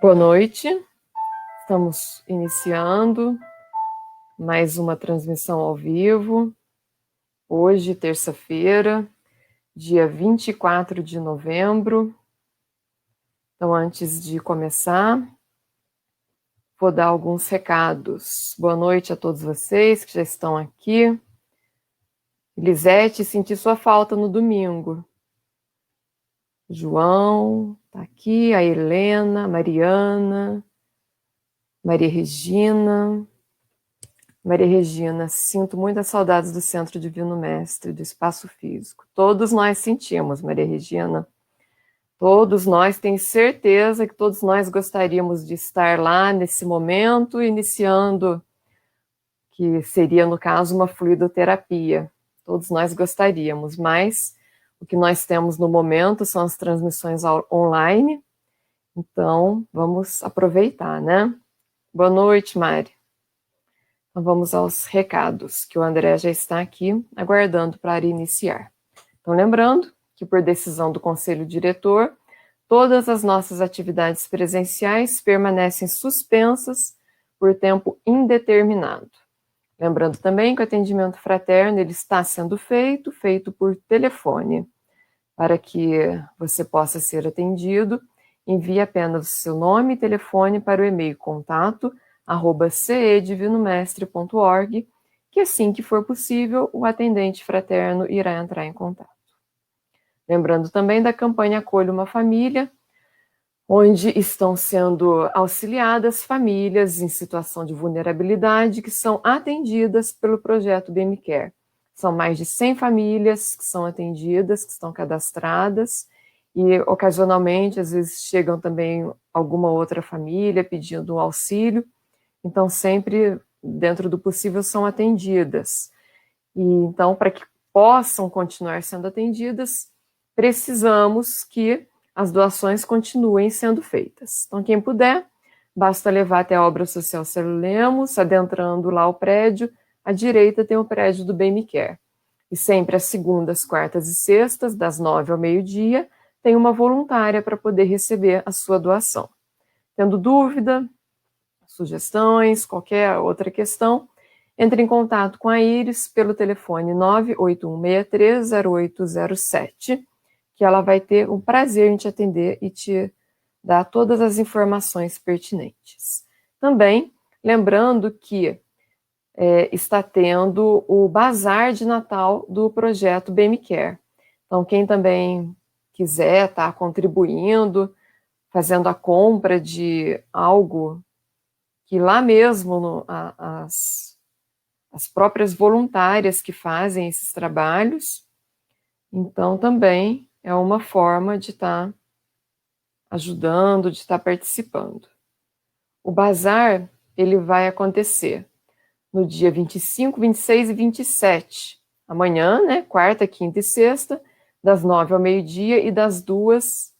Boa noite, estamos iniciando mais uma transmissão ao vivo, hoje, terça-feira, dia 24 de novembro. Então, antes de começar, vou dar alguns recados. Boa noite a todos vocês que já estão aqui. Elisete, senti sua falta no domingo. João está aqui, a Helena, a Mariana, Maria Regina. Maria Regina, sinto muitas saudades do Centro Divino Mestre, do espaço físico. Todos nós sentimos, Maria Regina. Todos nós, tenho certeza que todos nós gostaríamos de estar lá nesse momento, iniciando, que seria, no caso, uma fluidoterapia. Todos nós gostaríamos, mas o que nós temos no momento são as transmissões online, então vamos aproveitar, né? Boa noite, Mari. Então vamos aos recados, que o André já está aqui aguardando para iniciar. Então lembrando que por decisão do Conselho Diretor, todas as nossas atividades presenciais permanecem suspensas por tempo indeterminado. Lembrando também que o atendimento fraterno ele está sendo feito por telefone. Para que você possa ser atendido, envie apenas o seu nome e telefone para o e-mail contato@cedivinomestre.org, que assim que for possível, o atendente fraterno irá entrar em contato. Lembrando também da campanha Acolha uma Família, onde estão sendo auxiliadas famílias em situação de vulnerabilidade que são atendidas pelo projeto BMCare. São mais de 100 famílias que são atendidas, que estão cadastradas, e ocasionalmente, às vezes, chegam também alguma outra família pedindo um auxílio, então sempre, dentro do possível, são atendidas. E então, para que possam continuar sendo atendidas, precisamos que as doações continuem sendo feitas. Então, quem puder, basta levar até a Obra Social Célio Lemos, adentrando lá o prédio, à direita tem o prédio do BMCare. E sempre às segundas, quartas e sextas, das 9 ao meio-dia, tem uma voluntária para poder receber a sua doação. Tendo dúvida, sugestões, qualquer outra questão, entre em contato com a Iris pelo telefone 981630807, que ela vai ter o prazer em te atender e te dar todas as informações pertinentes. Também, lembrando que está tendo o bazar de Natal do projeto BMCare. Então, quem também quiser estar contribuindo, fazendo a compra de algo que lá mesmo as próprias voluntárias que fazem esses trabalhos, então também é uma forma de estar ajudando, de estar participando. O bazar, ele vai acontecer no dia 25, 26 e 27, amanhã, né, quarta, quinta e sexta, das 9 ao meio-dia e das 2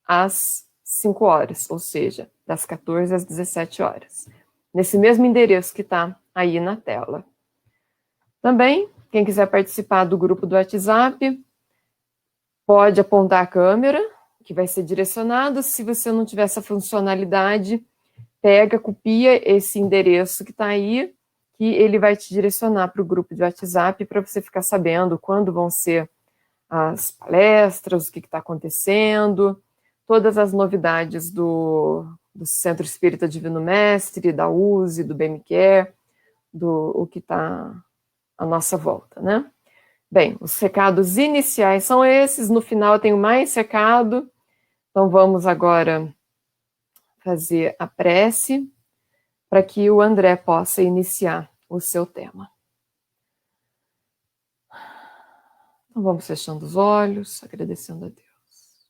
às 5 horas, ou seja, das 14 às 17 horas. Nesse mesmo endereço que está aí na tela. Também, quem quiser participar do grupo do WhatsApp, pode apontar a câmera, que vai ser direcionado. Se você não tiver essa funcionalidade, pega, copia esse endereço que está aí, que ele vai te direcionar para o grupo de WhatsApp para você ficar sabendo quando vão ser as palestras, o que está acontecendo, todas as novidades do Centro Espírita Divino Mestre, da USE, do BMCare, o que está à nossa volta, né? Bem, os recados iniciais são esses, no final eu tenho mais recado, então vamos agora fazer a prece para que o André possa iniciar o seu tema. Então vamos fechando os olhos, agradecendo a Deus.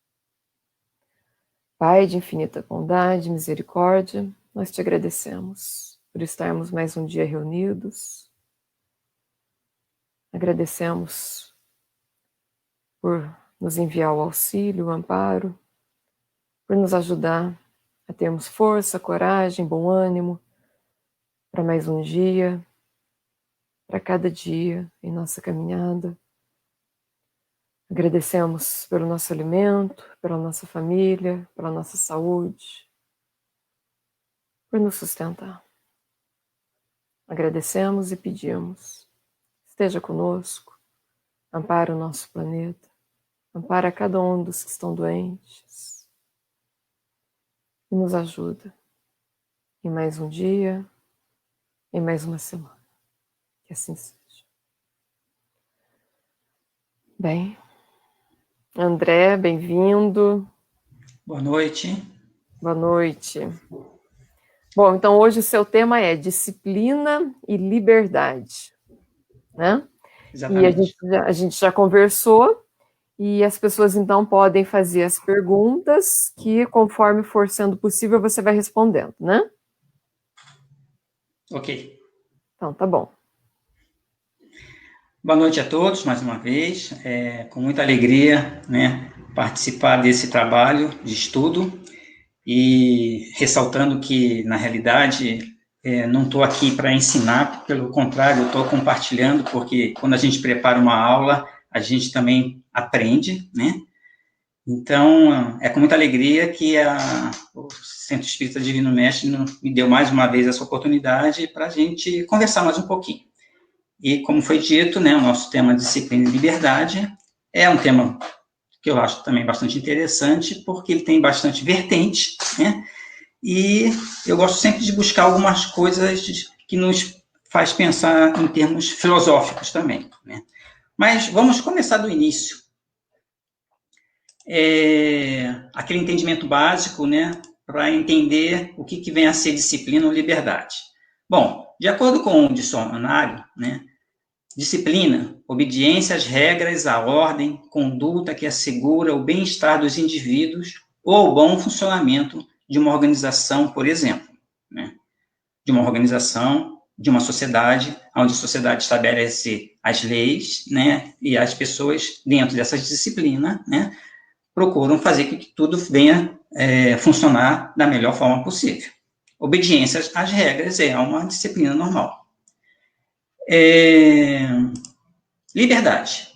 Pai de infinita bondade, misericórdia, nós te agradecemos por estarmos mais um dia reunidos. Agradecemos por nos enviar o auxílio, o amparo, por nos ajudar a termos força, coragem, bom ânimo para mais um dia, para cada dia em nossa caminhada. Agradecemos pelo nosso alimento, pela nossa família, pela nossa saúde, por nos sustentar. Agradecemos e pedimos, esteja conosco, ampara o nosso planeta, ampara cada um dos que estão doentes e nos ajuda em mais um dia, em mais uma semana. Que assim seja. Bem, André, bem-vindo. Boa noite. Boa noite. Bom, então hoje o seu tema é disciplina e liberdade, né? Exatamente. E a gente já conversou e as pessoas então podem fazer as perguntas que, conforme for sendo possível, você vai respondendo, né? Ok. Então, tá bom. Boa noite a todos, mais uma vez. Com muita alegria, né, participar desse trabalho de estudo e ressaltando que, na realidade, não estou aqui para ensinar, pelo contrário, eu estou compartilhando, porque quando a gente prepara uma aula, a gente também aprende, né? Então, é com muita alegria que o Centro Espírita Divino Mestre me deu mais uma vez essa oportunidade para a gente conversar mais um pouquinho. E, como foi dito, né, o nosso tema disciplina e liberdade é um tema que eu acho também bastante interessante, porque ele tem bastante vertente, né? E eu gosto sempre de buscar algumas coisas que nos faz pensar em termos filosóficos também, né? Mas vamos começar do início. Aquele entendimento básico, né, para entender o que vem a ser disciplina ou liberdade. Bom, de acordo com o dicionário, né, disciplina, obediência às regras, à ordem, conduta que assegura o bem-estar dos indivíduos ou o bom funcionamento de uma organização, por exemplo, né? De uma organização, de uma sociedade, onde a sociedade estabelece as leis, né? E as pessoas, dentro dessa disciplina, né, procuram fazer com que tudo venha funcionar da melhor forma possível. Obediência às regras é uma disciplina normal. Liberdade.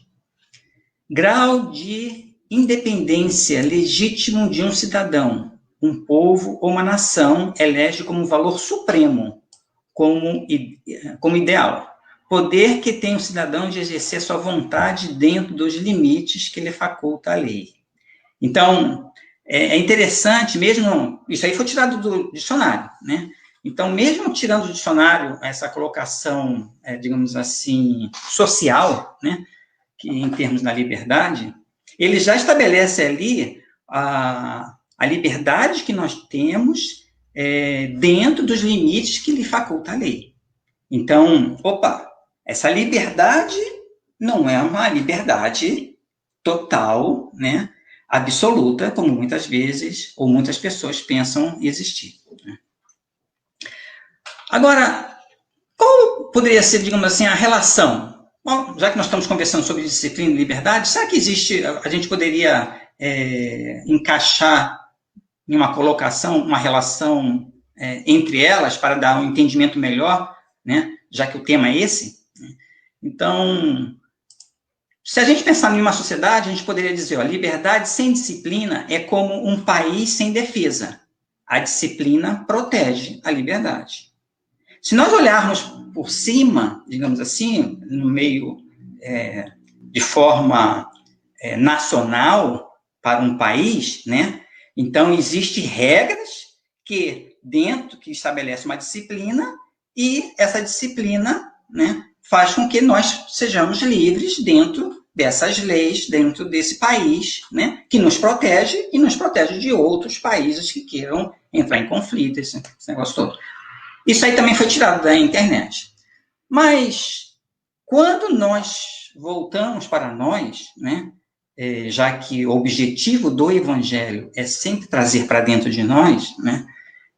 Grau de independência legítimo de um cidadão, um povo ou uma nação elege como valor supremo, como ideal. Poder que tem o cidadão de exercer sua vontade dentro dos limites que lhe faculta a lei. Então, é interessante, mesmo... Isso aí foi tirado do dicionário, né? Então, mesmo tirando do dicionário essa colocação, digamos assim, social, né, que em termos da liberdade, ele já estabelece ali a liberdade que nós temos dentro dos limites que lhe faculta a lei. Então, essa liberdade não é uma liberdade total, né, absoluta, como muitas vezes, ou muitas pessoas pensam existir. Agora, qual poderia ser, digamos assim, a relação? Bom, já que nós estamos conversando sobre disciplina e liberdade, será que existe, a gente poderia encaixar em uma colocação, uma relação entre elas, para dar um entendimento melhor, né, já que o tema é esse? Então, se a gente pensar em uma sociedade, a gente poderia dizer, liberdade sem disciplina é como um país sem defesa. A disciplina protege a liberdade. Se nós olharmos por cima, digamos assim, no meio de forma nacional para um país, né? Então, existem regras que estabelece uma disciplina e essa disciplina, né, faz com que nós sejamos livres dentro dessas leis, dentro desse país, né, que nos protege e nos protege de outros países que queiram entrar em conflito, esse negócio todo. Isso aí também foi tirado da internet. Mas, quando nós voltamos para nós, né, já que o objetivo do Evangelho é sempre trazer para dentro de nós, né,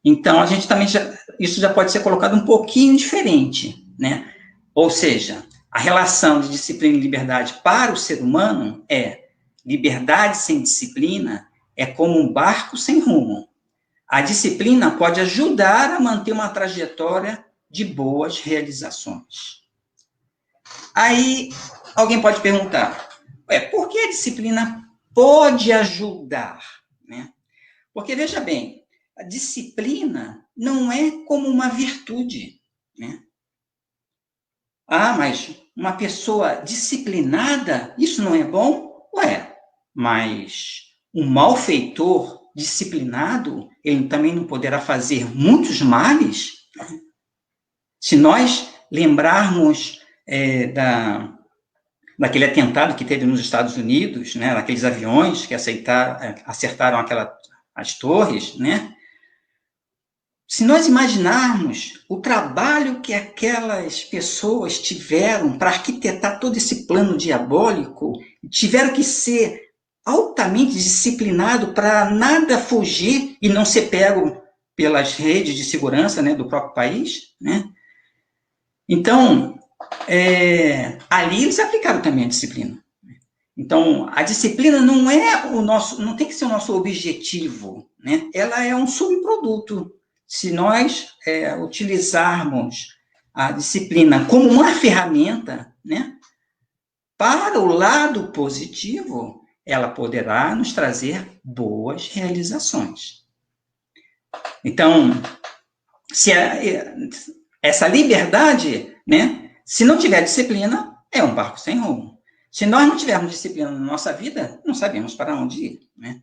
então a gente também isso já pode ser colocado um pouquinho diferente, né? Ou seja, a relação de disciplina e liberdade para o ser humano liberdade sem disciplina é como um barco sem rumo. A disciplina pode ajudar a manter uma trajetória de boas realizações. Aí, alguém pode perguntar, Por que a disciplina pode ajudar, né? Porque, veja bem, a disciplina não é como uma virtude, né? Mas uma pessoa disciplinada, isso não é bom? Mas um malfeitor disciplinado, ele também não poderá fazer muitos males? Se nós lembrarmos daquele atentado que teve nos Estados Unidos, né, daqueles aviões que acertaram as torres, né? Se nós imaginarmos o trabalho que aquelas pessoas tiveram para arquitetar todo esse plano diabólico, tiveram que ser altamente disciplinado para nada fugir e não ser pego pelas redes de segurança, né, do próprio país, né? Então, ali eles aplicaram também a disciplina. Então, a disciplina não tem que ser o nosso objetivo, né? Ela é um subproduto. Se nós utilizarmos a disciplina como uma ferramenta, né, para o lado positivo, ela poderá nos trazer boas realizações. Então, se essa liberdade, né, se não tiver disciplina, é um barco sem rumo. Se nós não tivermos disciplina na nossa vida, não sabemos para onde ir, né?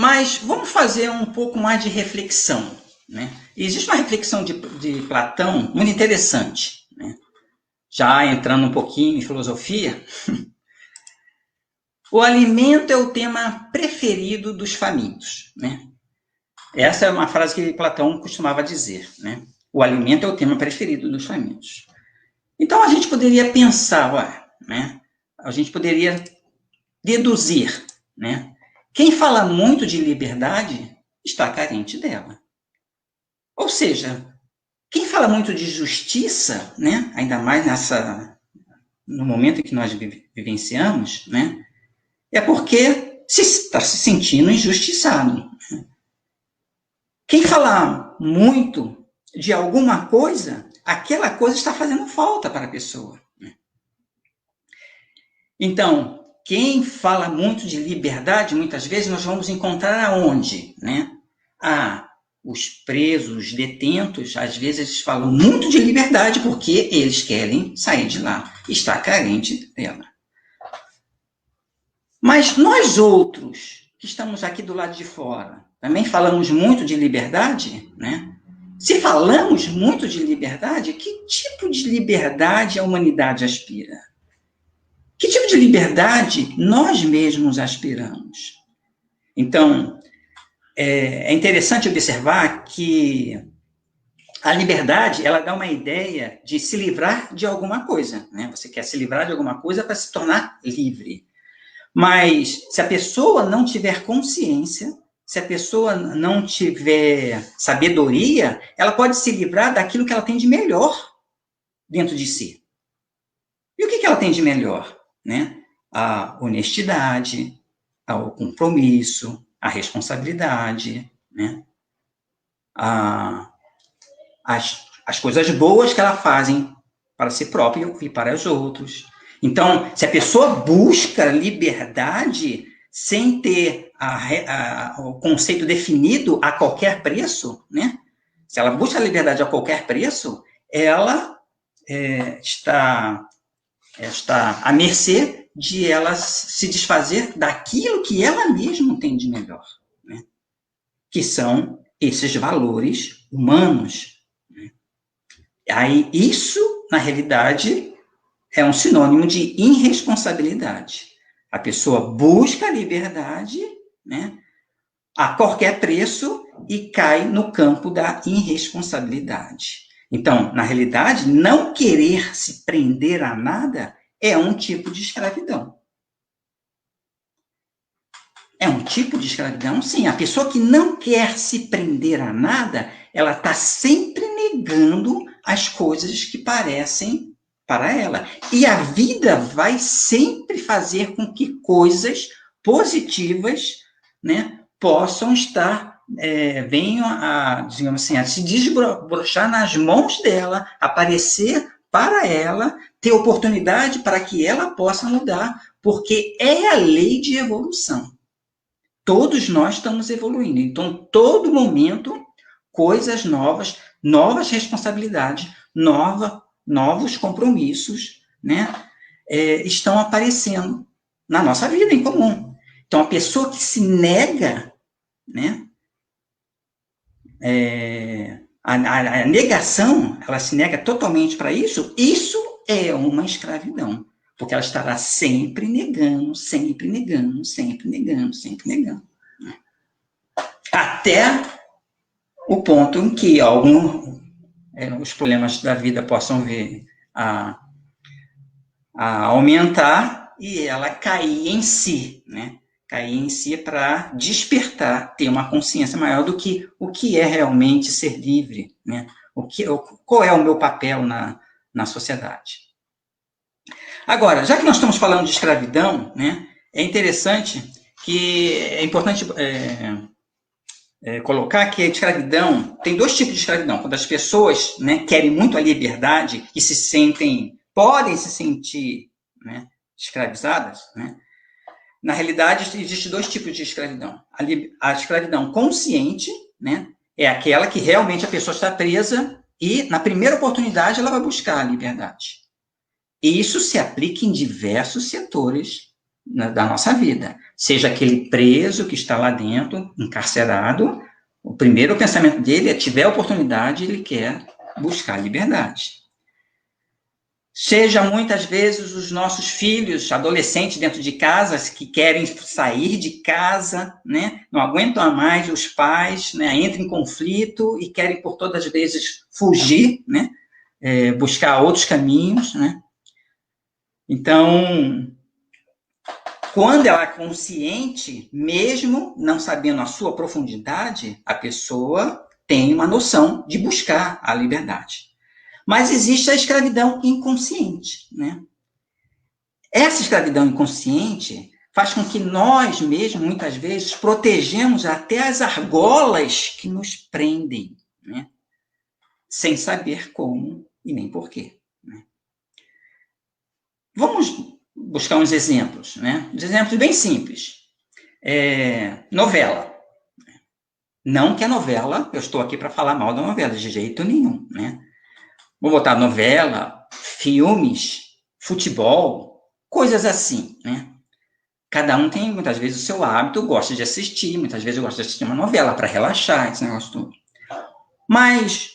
Mas vamos fazer um pouco mais de reflexão, né? Existe uma reflexão de Platão muito interessante, né? Já entrando um pouquinho em filosofia. O alimento é o tema preferido dos famintos, né? Essa é uma frase que Platão costumava dizer, né? O alimento é o tema preferido dos famintos. Então, a gente poderia pensar, né? A gente poderia deduzir, né? Quem fala muito de liberdade está carente dela. Ou seja, quem fala muito de justiça, né? Ainda mais no momento em que nós vivenciamos, né? É porque está se sentindo injustiçado. Quem fala muito de alguma coisa, aquela coisa está fazendo falta para a pessoa. Então, quem fala muito de liberdade, muitas vezes nós vamos encontrar aonde, né? Os presos, os detentos, às vezes eles falam muito de liberdade porque eles querem sair de lá, está carente dela. Mas nós outros, que estamos aqui do lado de fora, também falamos muito de liberdade, né? Se falamos muito de liberdade, que tipo de liberdade a humanidade aspira? Que tipo de liberdade nós mesmos aspiramos? Então, é interessante observar que a liberdade, ela dá uma ideia de se livrar de alguma coisa, né? Você quer se livrar de alguma coisa para se tornar livre. Mas se a pessoa não tiver consciência, se a pessoa não tiver sabedoria, ela pode se livrar daquilo que ela tem de melhor dentro de si. E o que ela tem de melhor? Né? A honestidade, o compromisso, a responsabilidade, né? As coisas boas que ela fazem para si própria e para os outros. Então, se a pessoa busca liberdade sem ter o conceito definido a qualquer preço, né? Se ela busca a liberdade a qualquer preço, ela está à mercê de ela se desfazer daquilo que ela mesma tem de melhor, né? Que são esses valores humanos. Né? Aí, isso, na realidade, é um sinônimo de irresponsabilidade. A pessoa busca a liberdade, né, a qualquer preço e cai no campo da irresponsabilidade. Então, na realidade, não querer se prender a nada é um tipo de escravidão. É um tipo de escravidão, sim. A pessoa que não quer se prender a nada, ela está sempre negando as coisas que parecem para ela. E a vida vai sempre fazer com que coisas positivas, né, possam estar, venham digamos assim, a se desbrochar nas mãos dela, aparecer para ela, ter oportunidade para que ela possa mudar, porque é a lei de evolução. Todos nós estamos evoluindo. Então, todo momento, coisas novas, novas responsabilidades, novos compromissos, né, estão aparecendo na nossa vida em comum. Então, a pessoa que se nega, né, a negação, ela se nega totalmente para isso, isso é uma escravidão. Porque ela estará sempre negando, sempre negando, sempre negando, sempre negando. Até o ponto em que os problemas da vida possam vir a aumentar e ela cair em si, né? Cair em si para despertar, ter uma consciência maior do que o que é realmente ser livre, né? Qual é o meu papel na sociedade. Agora, já que nós estamos falando de escravidão, né, é interessante que é importante colocar que a escravidão, tem dois tipos de escravidão. Quando as pessoas, né, querem muito a liberdade e podem se sentir, né, escravizadas, né, na realidade existe dois tipos de escravidão. A escravidão consciente, né, é aquela que realmente a pessoa está presa e na primeira oportunidade ela vai buscar a liberdade. E isso se aplica em diversos setores da nossa vida. Seja aquele preso que está lá dentro, encarcerado, o primeiro pensamento dele é, tiver a oportunidade, ele quer buscar a liberdade. Seja muitas vezes os nossos filhos, adolescentes dentro de casas, que querem sair de casa, né? Não aguentam mais os pais, né? Entram em conflito e querem por todas as vezes fugir, né? Buscar outros caminhos, né? Então, quando ela é consciente, mesmo não sabendo a sua profundidade, a pessoa tem uma noção de buscar a liberdade. Mas existe a escravidão inconsciente, né? Essa escravidão inconsciente faz com que nós mesmos, muitas vezes, protegemos até as argolas que nos prendem, né? Sem saber como e nem porquê. Né? Vamos buscar uns exemplos, né? Uns exemplos bem simples. Novela. Não que a novela, eu estou aqui para falar mal da novela, de jeito nenhum, né? Vou botar novela, filmes, futebol, coisas assim, né? Cada um tem, muitas vezes, o seu hábito, gosta de assistir, muitas vezes eu gosto de assistir uma novela para relaxar, esse negócio todo. Mas,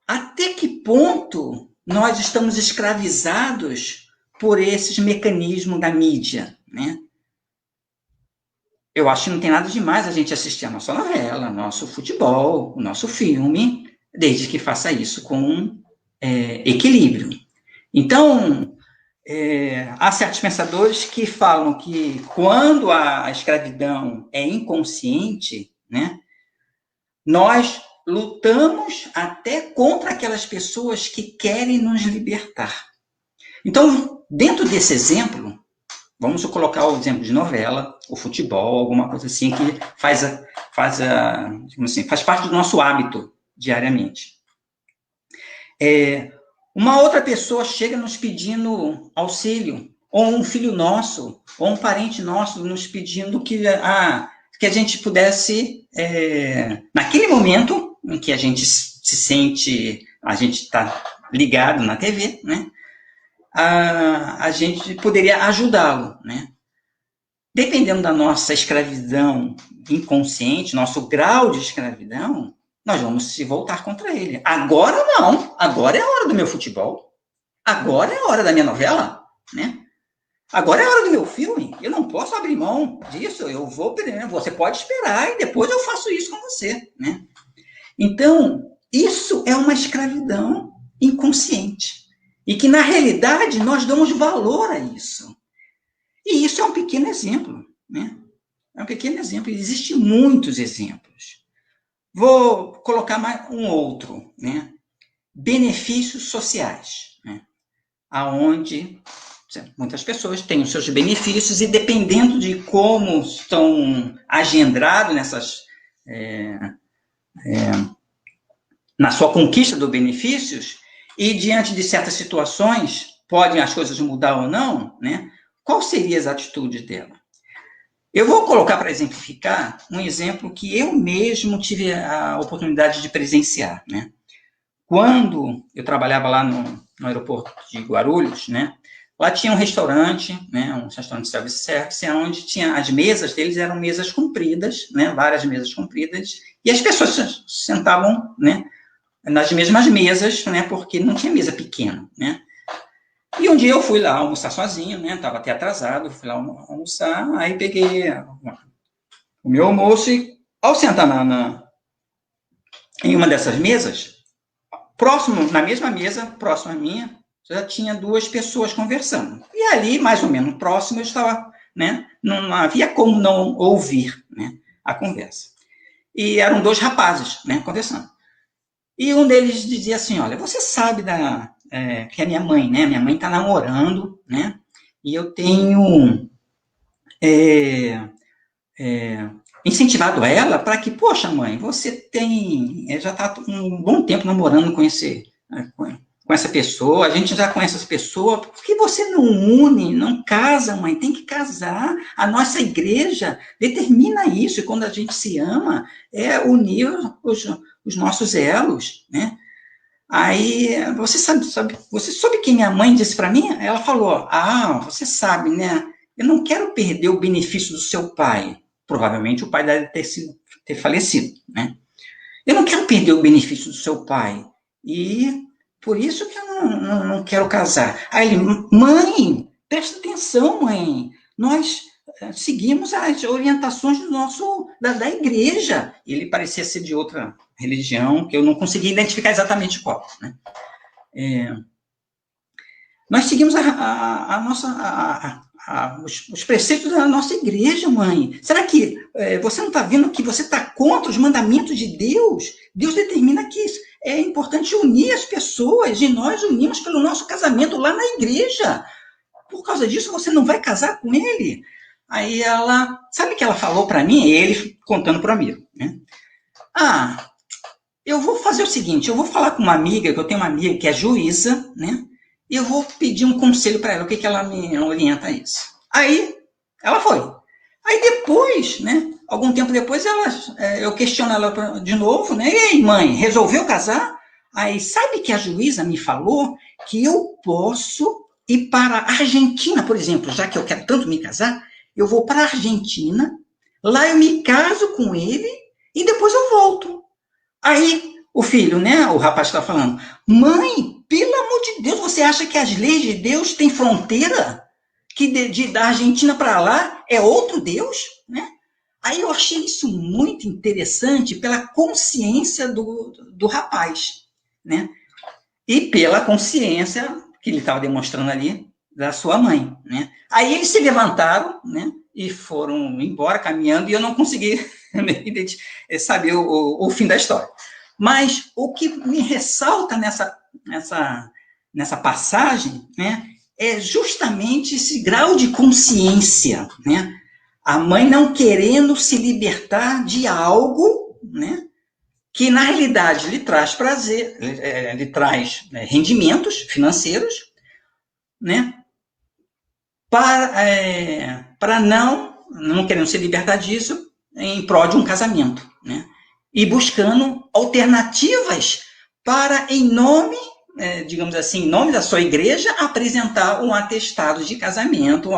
até que ponto nós estamos escravizados por esses mecanismos da mídia, né? Eu acho que não tem nada demais a gente assistir a nossa novela, nosso futebol, o nosso filme, desde que faça isso com equilíbrio. Então, há certos pensadores que falam que quando a escravidão é inconsciente, né, nós lutamos até contra aquelas pessoas que querem nos libertar. Então, dentro desse exemplo, vamos colocar o exemplo de novela, o futebol, alguma coisa assim que faz parte do nosso hábito diariamente. Uma outra pessoa chega nos pedindo auxílio, ou um filho nosso, ou um parente nosso nos pedindo que a gente pudesse, naquele momento em que a gente se sente, a gente está ligado na TV, né? A gente poderia ajudá-lo, né? Dependendo da nossa escravidão inconsciente, nosso grau de escravidão, nós vamos se voltar contra ele. Agora não, agora é a hora do meu futebol, agora é a hora da minha novela, né? Agora é a hora do meu filme, eu não posso abrir mão disso, você pode esperar e depois eu faço isso com você, né? Então, isso é uma escravidão inconsciente. E que, na realidade, nós damos valor a isso. E isso é um pequeno exemplo, né? É um pequeno exemplo. Existem muitos exemplos. Vou colocar mais um outro, né? Benefícios sociais, né? Aonde muitas pessoas têm os seus benefícios e, dependendo de como estão agendrados na sua conquista dos benefícios, e diante de certas situações, podem as coisas mudar ou não, né? Qual seriam as atitudes dela? Eu vou colocar para exemplificar um exemplo que eu mesmo tive a oportunidade de presenciar, né? Quando eu trabalhava lá no aeroporto de Guarulhos, né? Lá tinha um restaurante, né? Um restaurante self-service, onde tinha as mesas deles eram mesas compridas, né? Várias mesas compridas, e as pessoas sentavam, né? Nas mesmas mesas, né? Porque não tinha mesa pequena, né? E um dia eu fui lá almoçar sozinho, né? Estava até atrasado, fui lá almoçar, aí peguei o meu almoço e, ao sentar em uma dessas mesas, na mesma mesa, próximo à minha, já tinha duas pessoas conversando. E ali, mais ou menos próximo, eu estava, né? Não havia como não ouvir, né? A conversa. E eram dois rapazes, né? Conversando. E um deles dizia assim, olha, você sabe que é minha mãe, né? Minha mãe está namorando, né? E eu tenho incentivado ela para que, poxa, mãe, você já está um bom tempo namorando com essa pessoa, a gente já conhece essa pessoa, por que você não une, não casa, mãe? Tem que casar. A nossa igreja determina isso, e quando a gente se ama, é unir os nossos elos, né? Aí, você soube que minha mãe disse para mim? Ela falou, você sabe, né? Eu não quero perder o benefício do seu pai. Provavelmente o pai deve ter falecido, né? Eu não quero perder o benefício do seu pai. E por isso que eu não quero casar. Aí ele, mãe, presta atenção, mãe. Nós seguimos as orientações da igreja. Ele parecia ser de outra religião, que eu não consegui identificar exatamente qual, né? Nós seguimos os preceitos da nossa igreja, mãe. Será que você não está vendo que você está contra os mandamentos de Deus? Deus determina que é importante unir as pessoas, e nós unimos pelo nosso casamento lá na igreja. Por causa disso, você não vai casar com ele? Aí ela, sabe o que ela falou para mim? Ele contando para o amigo, né? Eu vou fazer o seguinte, eu vou falar com uma amiga, que eu tenho uma amiga que é juíza, né? E eu vou pedir um conselho para ela, o que ela me orienta a isso. Aí, ela foi. Aí depois, né? Algum tempo depois, eu questiono ela de novo, né? E aí, mãe, resolveu casar? Aí, sabe que a juíza me falou que eu posso ir para a Argentina, por exemplo, já que eu quero tanto me casar, eu vou para a Argentina, lá eu me caso com ele e depois eu volto. Aí, o filho, né, o rapaz está falando, mãe, pelo amor de Deus, você acha que as leis de Deus têm fronteira? Que da Argentina para lá é outro Deus? Né? Aí eu achei isso muito interessante pela consciência do rapaz, né? E pela consciência que ele estava demonstrando ali da sua mãe, né? Aí eles se levantaram, né, e foram embora caminhando, e eu não consegui saber o fim da história. Mas o que me ressalta nessa passagem, né, é justamente esse grau de consciência, né? A mãe não querendo se libertar de algo, né, que na realidade lhe traz prazer, lhe traz rendimentos financeiros, né, para não querendo se libertar disso em prol de um casamento, né? E buscando alternativas para, em nome, digamos assim, em nome da sua igreja, apresentar um atestado de casamento,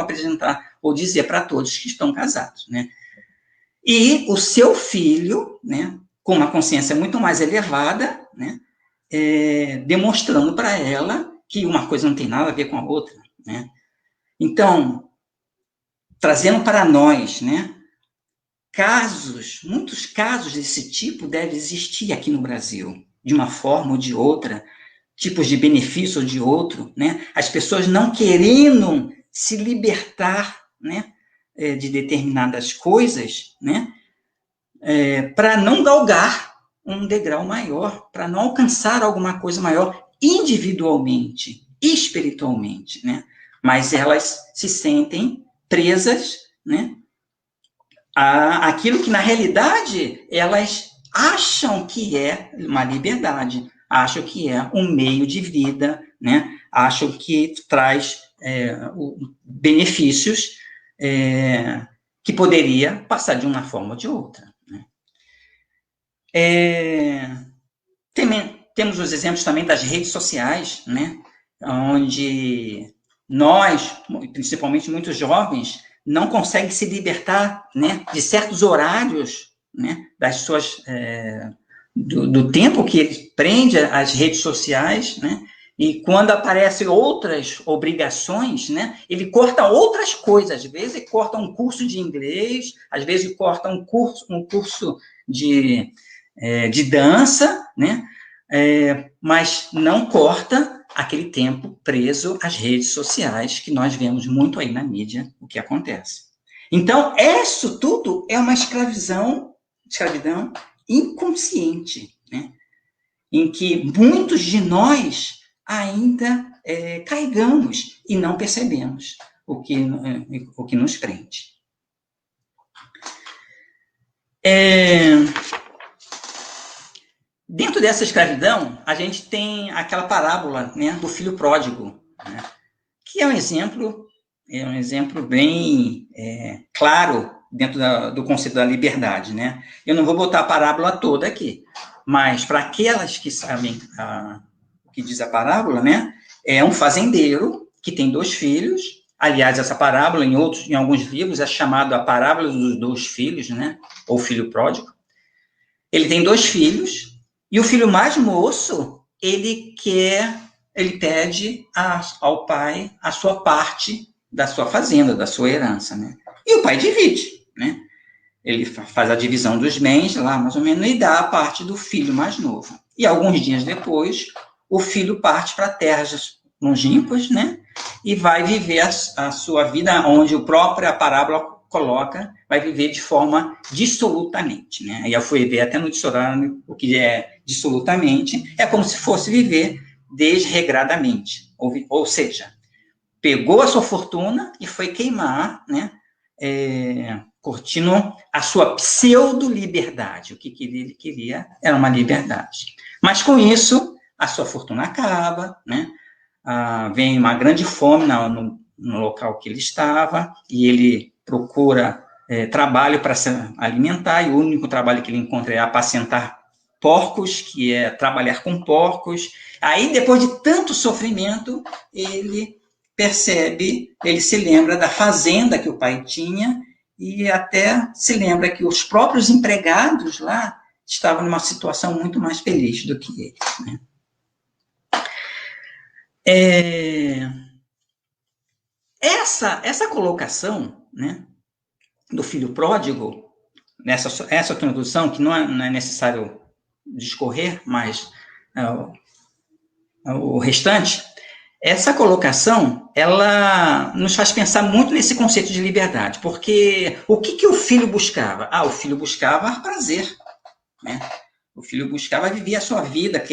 ou dizer para todos que estão casados, né? E o seu filho, né, com uma consciência muito mais elevada, né, demonstrando para ela que uma coisa não tem nada a ver com a outra, né? Então, trazendo para nós, né, muitos casos desse tipo devem existir aqui no Brasil, de uma forma ou de outra, tipos de benefício ou de outro, né? As pessoas não querendo se libertar, né, de determinadas coisas, né, para não galgar um degrau maior, para não alcançar alguma coisa maior individualmente, espiritualmente, né? Mas elas se sentem presas, né, àquilo que, na realidade, elas acham que é uma liberdade, acham que é um meio de vida, né? Acham que traz benefícios que poderia passar de uma forma ou de outra. Né? Temos os exemplos também das redes sociais, né? Onde nós, principalmente muitos jovens, não conseguem se libertar, né, de certos horários, né, das suas, do tempo que ele prende às redes sociais, né, e quando aparecem outras obrigações, né, ele corta outras coisas. Às vezes ele corta um curso de inglês, às vezes ele corta um curso de dança, né, mas não corta aquele tempo preso às redes sociais, que nós vemos muito aí na mídia o que acontece. Então, isso tudo é uma escravidão inconsciente, né? Em que muitos de nós ainda carregamos e não percebemos o que nos prende. Dentro dessa escravidão, a gente tem aquela parábola, né, do filho pródigo, né, que é um exemplo bem claro dentro do conceito da liberdade. Né? Eu não vou botar a parábola toda aqui, mas para aquelas que sabem o que diz a parábola, né, é um fazendeiro que tem 2 filhos. Aliás, essa parábola, em alguns livros, é chamada a parábola dos 2 filhos, né, ou filho pródigo. Ele tem 2 filhos, e o filho mais moço, ele pede ao pai a sua parte da sua fazenda, da sua herança, né? E o pai divide, né? Ele faz a divisão dos bens lá, mais ou menos, e dá a parte do filho mais novo. E alguns dias depois, o filho parte para terras longínquas, né? E vai viver a sua vida onde a própria parábola coloca, vai viver de forma dissolutamente, né? Aí eu fui ver até no dicionário o que é dissolutamente, é como se fosse viver desregradamente, ou seja, pegou a sua fortuna e foi queimar, né, curtindo a sua pseudo-liberdade. O que ele queria era uma liberdade. Mas com isso, a sua fortuna acaba, né, vem uma grande fome no local que ele estava, e ele procura trabalho para se alimentar, e o único trabalho que ele encontra é apacentar porcos, que é trabalhar com porcos. Aí, depois de tanto sofrimento, ele se lembra da fazenda que o pai tinha, e até se lembra que os próprios empregados lá estavam numa situação muito mais feliz do que ele. Né? Essa colocação, né, do filho pródigo, essa introdução, que não é necessário discorrer, mas o restante, essa colocação, ela nos faz pensar muito nesse conceito de liberdade, porque o que o filho buscava? O filho buscava prazer, né? O filho buscava viver a sua vida,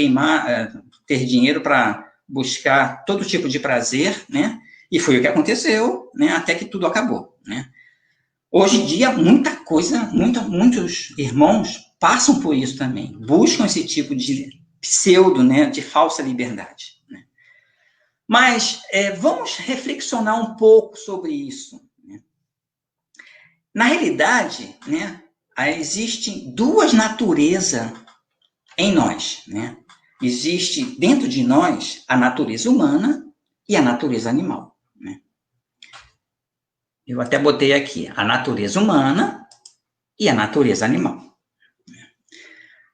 ter dinheiro para buscar todo tipo de prazer, né? E foi o que aconteceu, né? Até que tudo acabou, né? Hoje em dia, muitos irmãos passam por isso também, buscam esse tipo de pseudo, né, de falsa liberdade. Né? Mas vamos reflexionar um pouco sobre isso. Né? Na realidade, né, existem 2 naturezas em nós. Né? Existe dentro de nós a natureza humana e a natureza animal. Né? Eu até botei aqui a natureza humana e a natureza animal.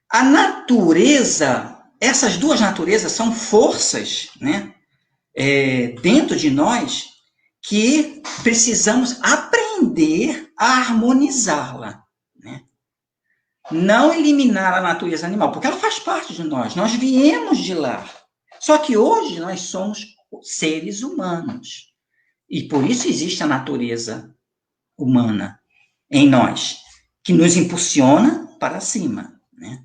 A natureza, essas 2 naturezas são forças, né, dentro de nós, que precisamos aprender a harmonizá-la. Né? Não eliminar a natureza animal, porque ela faz parte de nós viemos de lá. Só que hoje nós somos seres humanos. E por isso existe a natureza humana em nós, que nos impulsiona para cima. Né?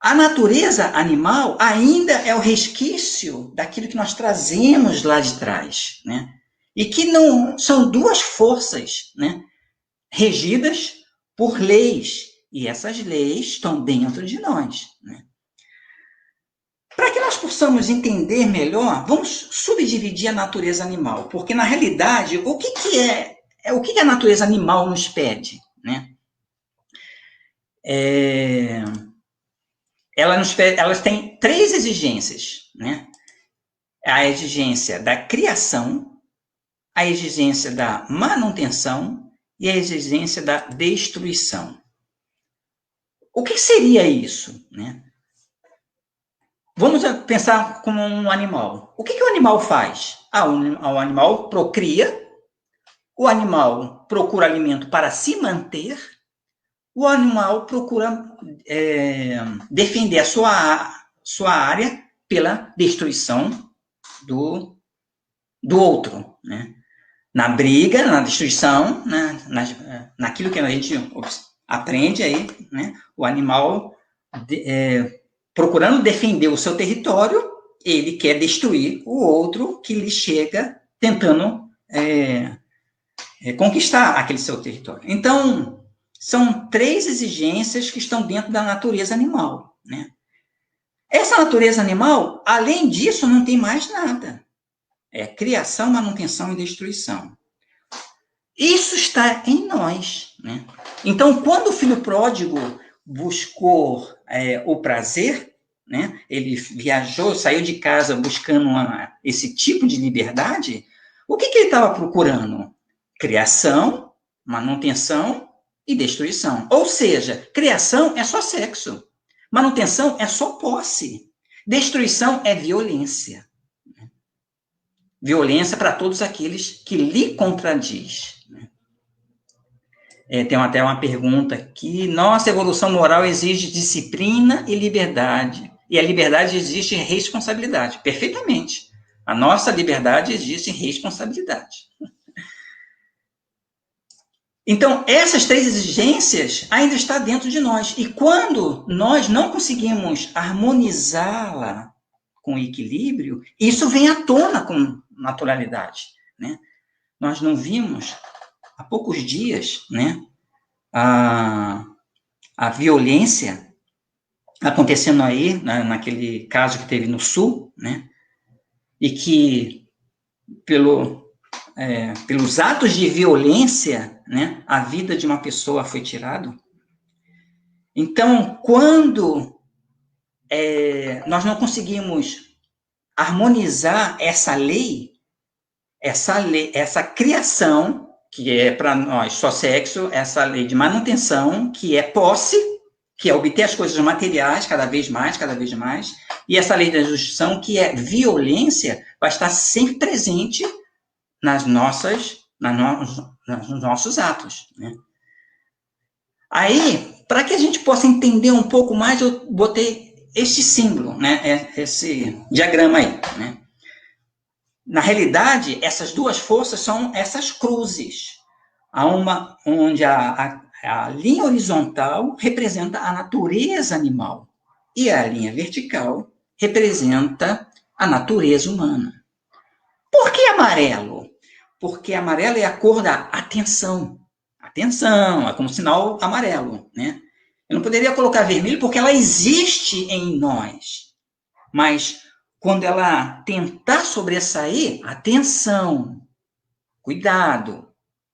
A natureza animal ainda é o resquício daquilo que nós trazemos lá de trás, né? E que não são 2 forças, né, regidas por leis, e essas leis estão dentro de nós. Né? nós possamos entender melhor, vamos subdividir a natureza animal, porque na realidade, o que a natureza animal nos pede, né? Elas têm 3 exigências, né? A exigência da criação, a exigência da manutenção e a exigência da destruição. O que seria isso, né? Vamos pensar como um animal. O que o animal faz? O animal procria, o animal procura alimento para se manter, o animal procura defender a sua área pela destruição do outro, né? Na briga, na destruição, naquilo que a gente aprende aí, né? O animal procurando defender o seu território, ele quer destruir o outro que lhe chega tentando conquistar aquele seu território. Então, são 3 exigências que estão dentro da natureza animal, né? Essa natureza animal, além disso, não tem mais nada. É criação, manutenção e destruição. Isso está em nós, né? Então, quando o filho pródigo buscou o prazer, né? Ele viajou, saiu de casa buscando esse tipo de liberdade, o que ele estava procurando? Criação, manutenção e destruição. Ou seja, criação é só sexo, manutenção é só posse, destruição é violência. Violência para todos aqueles que lhe contradiz. Tem até uma pergunta aqui. Nossa evolução moral exige disciplina e liberdade. E a liberdade exige responsabilidade. Perfeitamente. A nossa liberdade exige responsabilidade. Então, essas 3 exigências ainda estão dentro de nós. E quando nós não conseguimos harmonizá-la com equilíbrio, isso vem à tona com naturalidade, né? Nós não vimos há poucos dias, né, a violência acontecendo aí, naquele caso que teve no Sul, né, e que pelos atos de violência, né, a vida de uma pessoa foi tirada. Então, quando nós não conseguimos harmonizar essa criação, que é para nós só sexo, essa lei de manutenção, que é posse, que é obter as coisas materiais cada vez mais, e essa lei da justiça, que é violência, vai estar sempre presente nos nossos atos, né? Aí, para que a gente possa entender um pouco mais, eu botei este símbolo, né? Esse diagrama aí, né? Na realidade, essas 2 forças são essas cruzes, onde a linha horizontal representa a natureza animal e a linha vertical representa a natureza humana. Por que amarelo? Porque amarelo é a cor da atenção. Atenção, é como sinal amarelo, né? Eu não poderia colocar vermelho porque ela existe em nós, mas quando ela tentar sobressair, atenção, cuidado,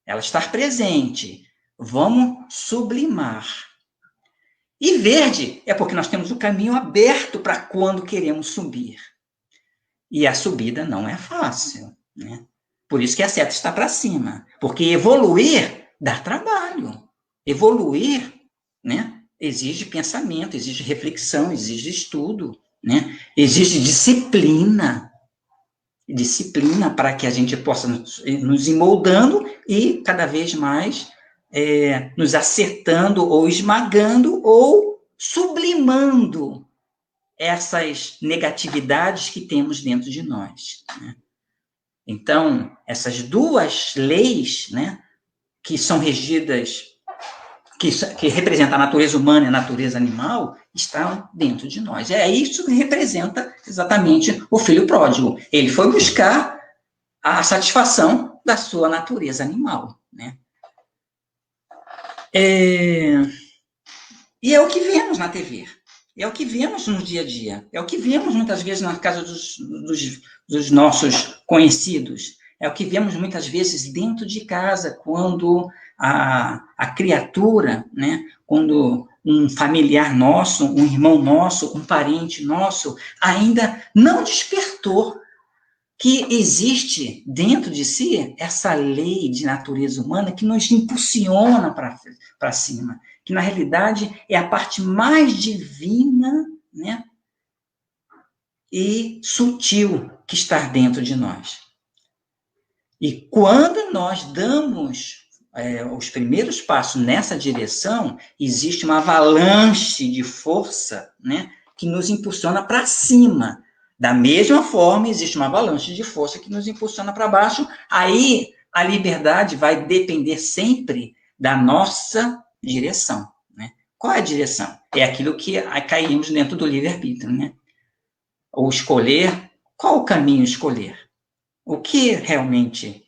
ela estar presente, vamos sublimar. E verde é porque nós temos o caminho aberto para quando queremos subir. E a subida não é fácil, né? Por isso que a seta está para cima, porque evoluir dá trabalho. Evoluir, né, exige pensamento, exige reflexão, exige estudo, né? Exige disciplina para que a gente possa nos ir moldando e cada vez mais nos acertando ou esmagando ou sublimando essas negatividades que temos dentro de nós, né? Então, essas 2 leis, né, que são regidas, que representam a natureza humana e a natureza animal, estão dentro de nós. É isso que representa exatamente o filho pródigo. Ele foi buscar a satisfação da sua natureza animal, né? E é o que vemos na TV. É o que vemos no dia a dia. É o que vemos muitas vezes na casa dos nossos conhecidos. É o que vemos muitas vezes dentro de casa, quando a criatura, né, quando um familiar nosso, um irmão nosso, um parente nosso, ainda não despertou que existe dentro de si essa lei de natureza humana que nos impulsiona para cima, que na realidade é a parte mais divina, né, e sutil que está dentro de nós. E quando nós damos os primeiros passos nessa direção, existe uma avalanche de força, né, que nos impulsiona para cima. Da mesma forma, existe uma avalanche de força que nos impulsiona para baixo. Aí a liberdade vai depender sempre da nossa direção. Né? Qual é a direção? É aquilo que caímos dentro do livre-arbítrio. Né? Ou escolher, qual o caminho escolher? O que realmente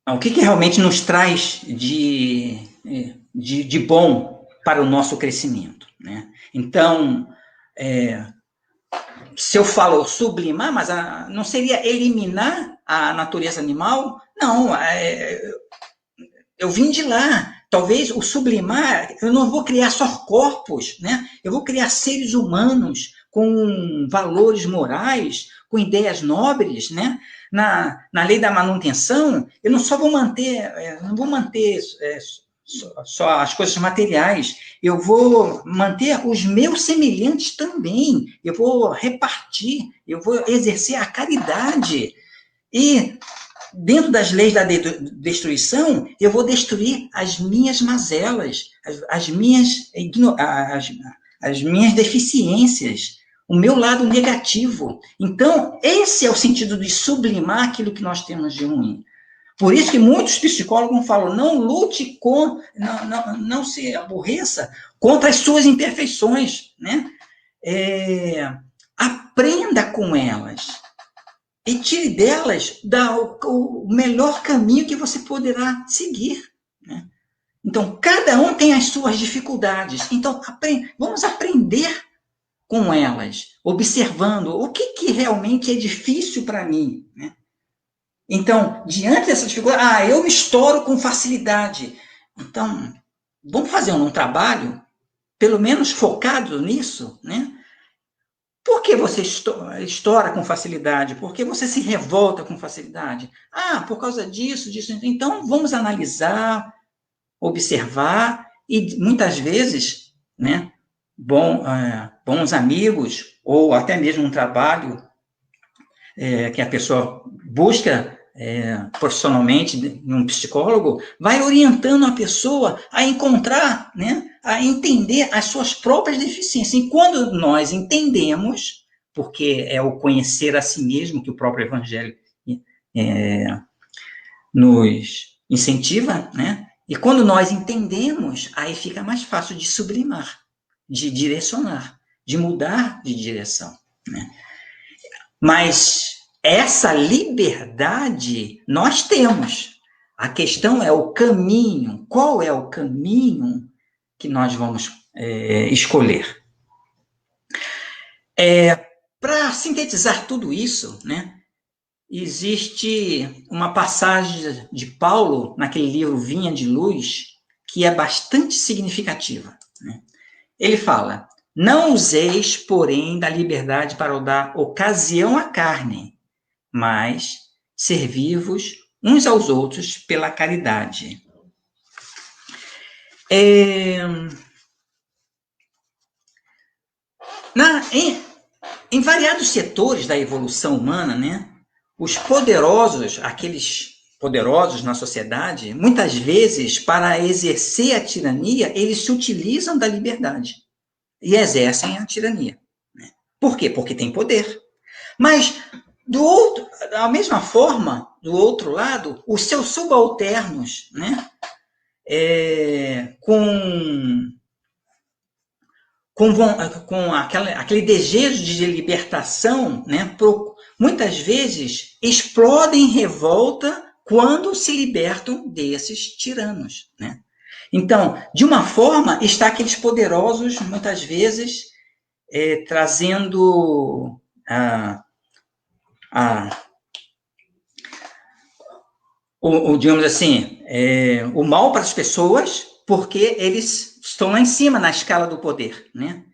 o que realmente nos traz de bom para o nosso crescimento. Né? Então, se eu falo sublimar, mas não seria eliminar a natureza animal? Não, eu vim de lá. Talvez o sublimar, eu não vou criar só corpos, né? Eu vou criar seres humanos com valores morais, com ideias nobres, né? Na lei da manutenção, eu não só vou manter, não vou manter só as coisas materiais, eu vou manter os meus semelhantes também, eu vou repartir, eu vou exercer a caridade. E dentro das leis da destruição, eu vou destruir as minhas mazelas, as minhas deficiências, o meu lado negativo. Então, esse é o sentido de sublimar aquilo que nós temos de ruim. Por isso que muitos psicólogos falam, não lute não se aborreça contra as suas imperfeições, né? Aprenda com elas. E tire delas o melhor caminho que você poderá seguir. Né? Então, cada um tem as suas dificuldades. Então, vamos aprender com elas, observando o que realmente é difícil para mim. Né? Então, diante dessa dificuldade, eu me estouro com facilidade. Então, vamos fazer um trabalho, pelo menos focado nisso, né? Por que você estoura com facilidade? Por que você se revolta com facilidade? Ah, por causa disso. Então, vamos analisar, observar e, muitas vezes, né, bons amigos ou até mesmo um trabalho que a pessoa busca profissionalmente, um psicólogo, vai orientando a pessoa a encontrar, né, a entender as suas próprias deficiências. E quando nós entendemos, porque é o conhecer a si mesmo que o próprio Evangelho nos incentiva, né? E quando nós entendemos, aí fica mais fácil de sublimar, de direcionar, de mudar de direção, né? Mas essa liberdade nós temos. A questão é o caminho. Qual é o caminho que nós vamos escolher? Para sintetizar tudo isso, né, existe uma passagem de Paulo, naquele livro Vinha de Luz, que é bastante significativa. Né? Ele fala, não useis, porém, da liberdade para dar ocasião à carne, mas servi-vos uns aos outros pela caridade. Em variados setores da evolução humana, né, os poderosos, aqueles poderosos na sociedade, muitas vezes, para exercer a tirania, eles se utilizam da liberdade e exercem a tirania. Né? Por quê? Porque tem poder. Mas, da mesma forma, do outro lado, os seus subalternos, né, com aquele desejo de libertação, né, muitas vezes explodem em revolta quando se libertam desses tiranos. Né? Então, de uma forma, está aqueles poderosos, muitas vezes, trazendo digamos assim, o mal para as pessoas, porque eles estão lá em cima na escala do poder, né?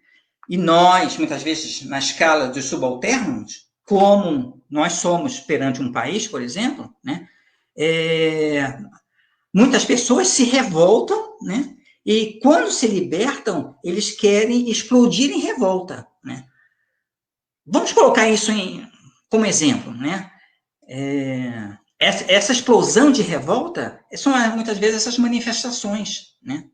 E nós, muitas vezes, na escala dos subalternos, como nós somos perante um país, por exemplo, né? Muitas pessoas se revoltam, né? E quando se libertam, eles querem explodir em revolta, né? Vamos colocar isso como exemplo, né? Essa explosão de revolta são muitas vezes essas manifestações, né?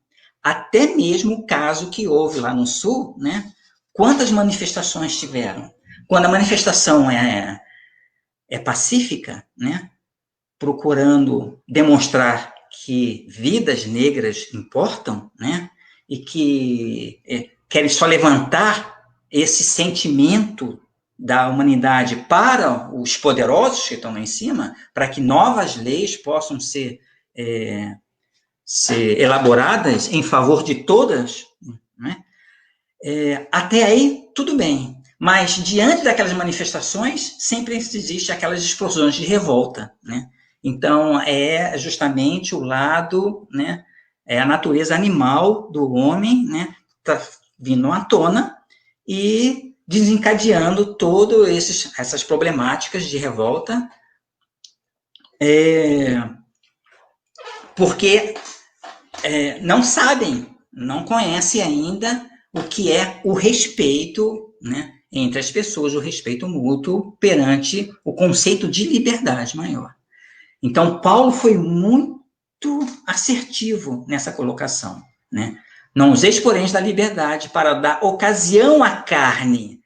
Até mesmo o caso que houve lá no Sul, né? Quantas manifestações tiveram? Quando a manifestação é pacífica, né? Procurando demonstrar que vidas negras importam, né? E que querem só levantar esse sentimento da humanidade para os poderosos que estão lá em cima, para que novas leis possam ser elaboradas em favor de todas, né? Até aí, tudo bem. Mas, diante daquelas manifestações, sempre existe aquelas explosões de revolta, né? Então, é justamente o lado, né? É a natureza animal do homem, né? Está vindo à tona e desencadeando todas essas problemáticas de revolta, porque não sabem, não conhecem ainda o que é o respeito, né, entre as pessoas, o respeito mútuo perante o conceito de liberdade maior. Então, Paulo foi muito assertivo nessa colocação, né? Não useis, porém, da liberdade para dar ocasião à carne,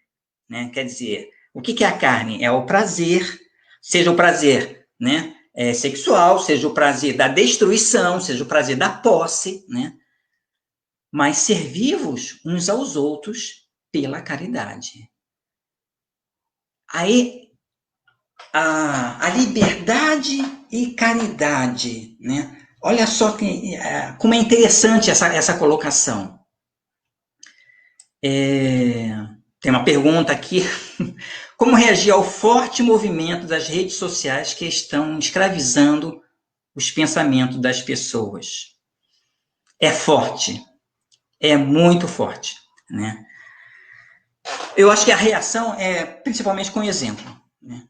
né? Quer dizer, o que é a carne? É o prazer, seja o prazer, né, sexual, seja o prazer da destruição, seja o prazer da posse, né? Mas servir-vos uns aos outros pela caridade. Aí, a liberdade e caridade, né? Olha só como é interessante essa colocação. Tem uma pergunta aqui. Como reagir ao forte movimento das redes sociais que estão escravizando os pensamentos das pessoas? É forte. É muito forte, né? Eu acho que a reação é principalmente com exemplo, né?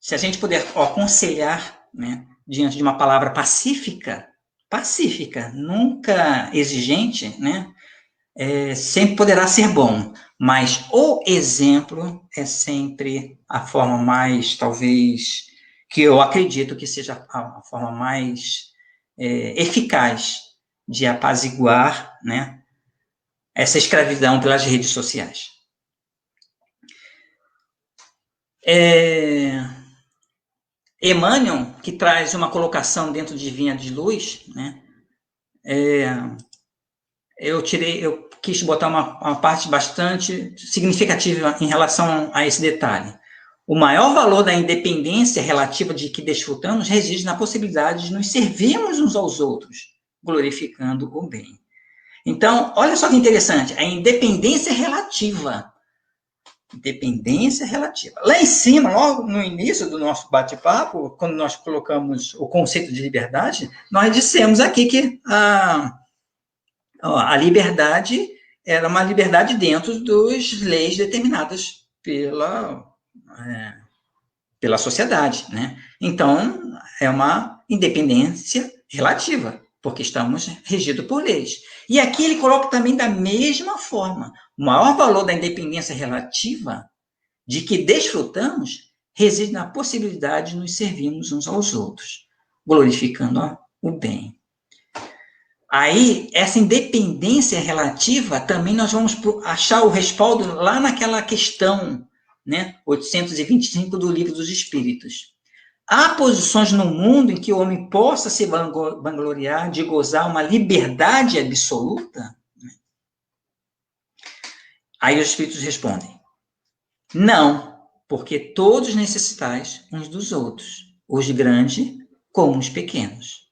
Se a gente puder aconselhar, né, diante de uma palavra pacífica, nunca exigente, né, sempre poderá ser bom, mas o exemplo é sempre a forma mais, talvez, que eu acredito que seja a forma mais eficaz de apaziguar, né, essa escravidão pelas redes sociais. Emmanuel, que traz uma colocação dentro de Vinha de Luz, né? Eu quis botar uma parte bastante significativa em relação a esse detalhe. O maior valor da independência relativa de que desfrutamos reside na possibilidade de nos servirmos uns aos outros, glorificando o bem. Então, olha só que interessante, a independência relativa. Independência relativa. Lá em cima, logo no início do nosso bate-papo, quando nós colocamos o conceito de liberdade, nós dissemos aqui que a liberdade era uma liberdade dentro das leis determinadas pela sociedade, né? Então, é uma independência relativa, porque estamos regidos por leis. E aqui ele coloca também da mesma forma. O maior valor da independência relativa de que desfrutamos reside na possibilidade de nos servirmos uns aos outros, glorificando o bem. Aí, essa independência relativa, também nós vamos achar o respaldo lá naquela questão, né, 825 do Livro dos Espíritos. Há posições no mundo em que o homem possa se vangloriar de gozar uma liberdade absoluta? Aí os Espíritos respondem, não, porque todos necessitais uns dos outros, os grandes como os pequenos.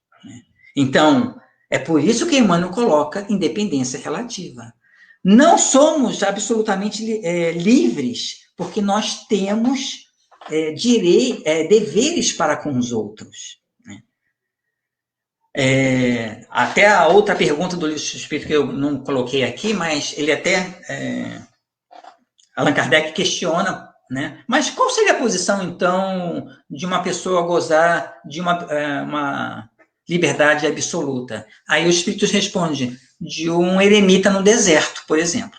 Então, É por isso que Emmanuel coloca independência relativa. Não somos absolutamente livres, porque nós temos deveres para com os outros. Né? Até a outra pergunta do livro do Espírito que eu não coloquei aqui, mas ele até Allan Kardec questiona, né? Mas qual seria a posição, então, de uma pessoa gozar de uma liberdade absoluta? Aí o Espírito responde, de um eremita no deserto, por exemplo.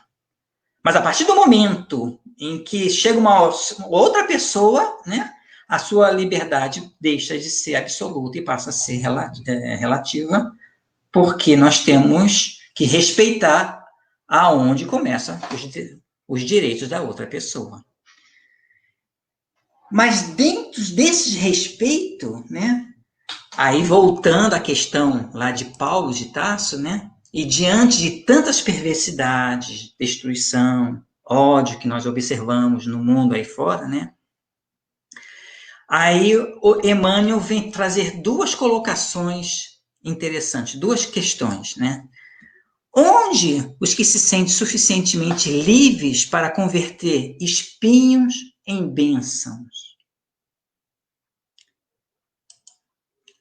Mas a partir do momento em que chega uma outra pessoa, né, a sua liberdade deixa de ser absoluta e passa a ser relativa, porque nós temos que respeitar aonde começa os direitos da outra pessoa. Mas dentro desse respeito, né, aí voltando à questão lá de Paulo de Tarso, né, e diante de tantas perversidades, destruição, ódio que nós observamos no mundo aí fora, né, aí o Emmanuel vem trazer duas colocações interessantes, duas questões, né, onde os que se sentem suficientemente livres para converter espinhos em bênçãos?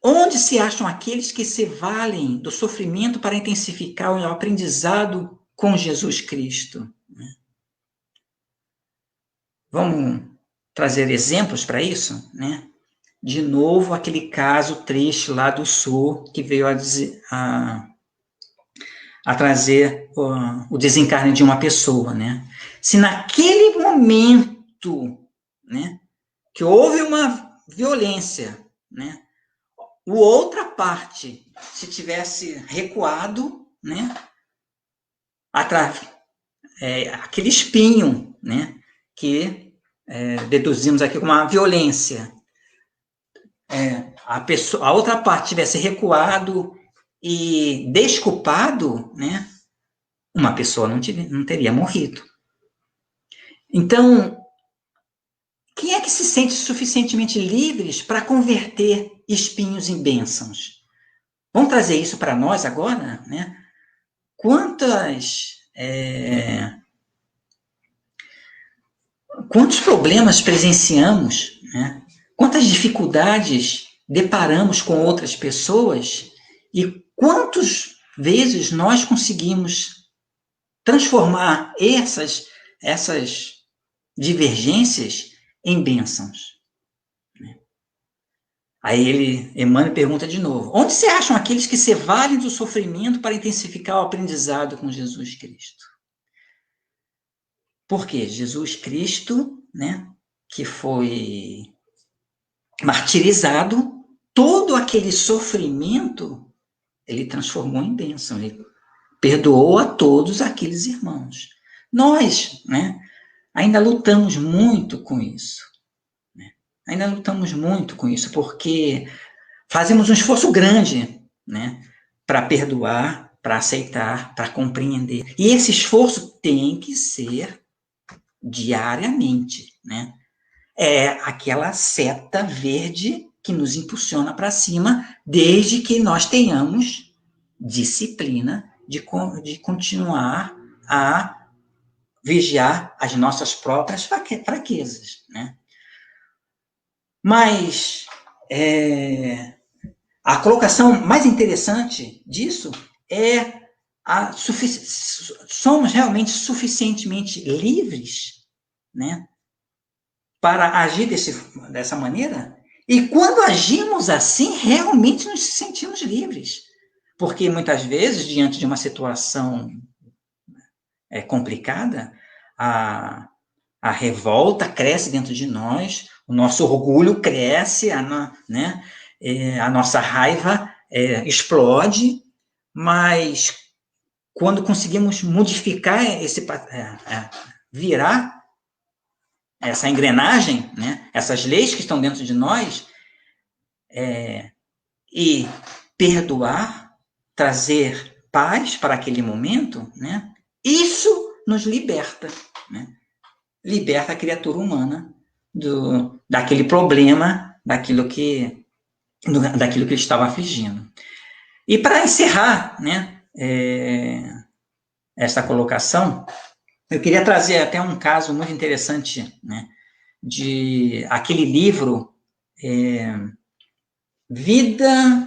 Onde se acham aqueles que se valem do sofrimento para intensificar o aprendizado com Jesus Cristo? Vamos trazer exemplos para isso, né? De novo, aquele caso triste lá do Sul, que veio a trazer o desencarne de uma pessoa, né? Se naquele momento, né, que houve uma violência, né, a outra parte, se tivesse recuado, né, aquele espinho, né, que deduzimos aqui como uma violência, a outra parte tivesse recuado e desculpado, né, uma pessoa não teria morrido. Então, quem é que se sente suficientemente livres para converter espinhos em bênçãos? Vamos trazer isso para nós agora, né? Quantos problemas presenciamos, né? Quantas dificuldades deparamos com outras pessoas e quantas vezes nós conseguimos transformar essas divergências em bênçãos. Aí Emmanuel pergunta de novo, onde se acham aqueles que se valem do sofrimento para intensificar o aprendizado com Jesus Cristo? Porque Jesus Cristo, né, que foi martirizado, todo aquele sofrimento ele transformou em bênção, ele perdoou a todos aqueles irmãos. Nós, né, ainda lutamos muito com isso. Né? Ainda lutamos muito com isso, porque fazemos um esforço grande, né, para perdoar, para aceitar, para compreender. E esse esforço tem que ser diariamente, né? É aquela seta verde que nos impulsiona para cima, desde que nós tenhamos disciplina de continuar a vigiar as nossas próprias fraquezas, né? Mas a colocação mais interessante disso é somos realmente suficientemente livres, né, para agir dessa maneira? E quando agimos assim, realmente nos sentimos livres. Porque muitas vezes, diante de uma situação complicada, a revolta cresce dentro de nós, o nosso orgulho cresce, né, a nossa raiva explode, mas quando conseguimos modificar virar essa engrenagem, né, essas leis que estão dentro de nós, e perdoar, trazer paz para aquele momento, né, isso nos liberta, né, liberta a criatura humana daquele problema, daquilo que ele estava afligindo. E para encerrar, né, esta colocação, eu queria trazer até um caso muito interessante, né, de aquele livro Vida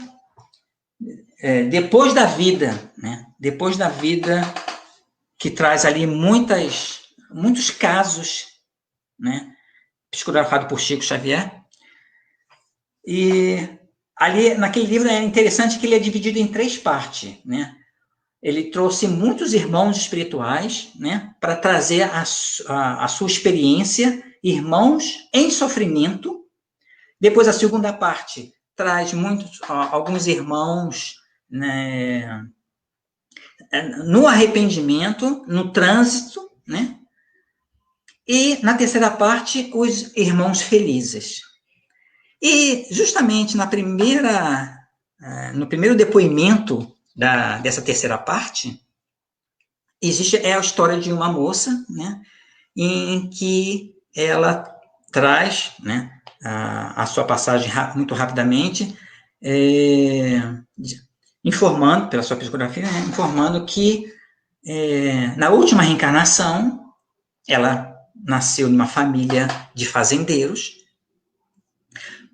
Depois da Vida, né? Depois da Vida, que traz ali muitos casos, né? Psicografado por Chico Xavier. E ali, naquele livro, é interessante que ele é dividido em 3 partes, né? Ele trouxe muitos irmãos espirituais, né? Para trazer a sua experiência, irmãos em sofrimento. Depois, a segunda parte traz alguns irmãos, né, no arrependimento, no trânsito, né? E na terceira parte, os irmãos felizes. E justamente no primeiro depoimento dessa terceira parte, é a história de uma moça, né, em que ela traz, né, a sua passagem muito rapidamente, informando, pela sua psicografia, né, informando que na última reencarnação ela nasceu numa família de fazendeiros,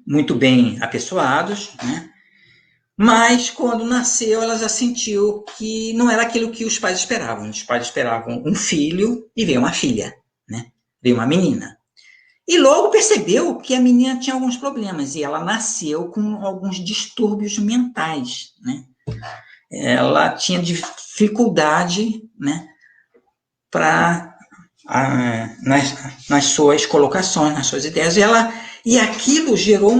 muito bem apessoados, né? Mas quando nasceu, ela já sentiu que não era aquilo que os pais esperavam. Os pais esperavam um filho e veio uma filha, né? Veio uma menina. E logo percebeu que a menina tinha alguns problemas e ela nasceu com alguns distúrbios mentais, né? Ela tinha dificuldade, né, nas suas colocações, nas suas ideias. E aquilo gerou